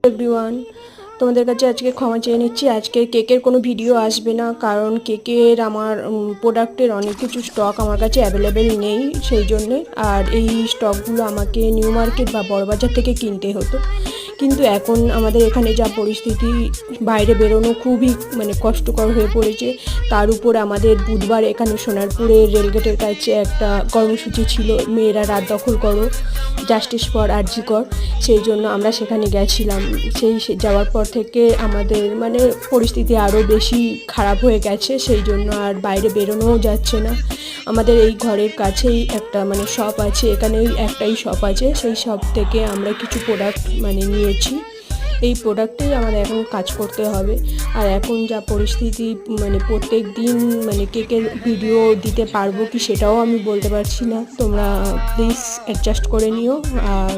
Everyone, তোমাদের কাছে আজকে ক্ষমা চেয়ে নিচ্ছি। আজকে কেকের কোনো ভিডিও আসবে না, কারণ কেকের আমার প্রোডাক্টের অনেক কিছু স্টক আমার কাছে অ্যাভেলেবেল নেই, সেই জন্যে। আর এই স্টকগুলো আমাকে নিউ মার্কেট বা বড়বাজার থেকে কিনতে হতো। কিন্তু এখন আমাদের এখানে যা পরিস্থিতি, বাইরে বেরোনো খুবই কষ্টকর হয়ে পড়েছে। তার উপর আমাদের বুধবার এখানে সোনারপুরে রেলগেটের কাছে একটা কর্মসূচি ছিল, মেয়েরা রাত দখল করো, জাস্টিস ফর আরজি কর। সেই জন্য আমরা সেখানে গেছিলাম। যাওয়ার পর থেকে আমাদের পরিস্থিতি আরও বেশি খারাপ হয়ে গেছে, সেই জন্য আর বাইরে বেরোনোও যাচ্ছে না। আমাদের এই ঘরের কাছেই একটা শপ আছে, এখানেই একটাই শপ আছে, সেই শপ থেকে আমরা কিছু প্রোডাক্ট নিয়েছি। এই প্রোডাক্টেই আমাদের এখন কাজ করতে হবে। আর এখন যা পরিস্থিতি, প্রত্যেক দিন কেকের ভিডিও দিতে পারবো কি সেটাও আমি বলতে পারছি না। তোমরা প্লিজ অ্যাডজাস্ট করে নিও। আর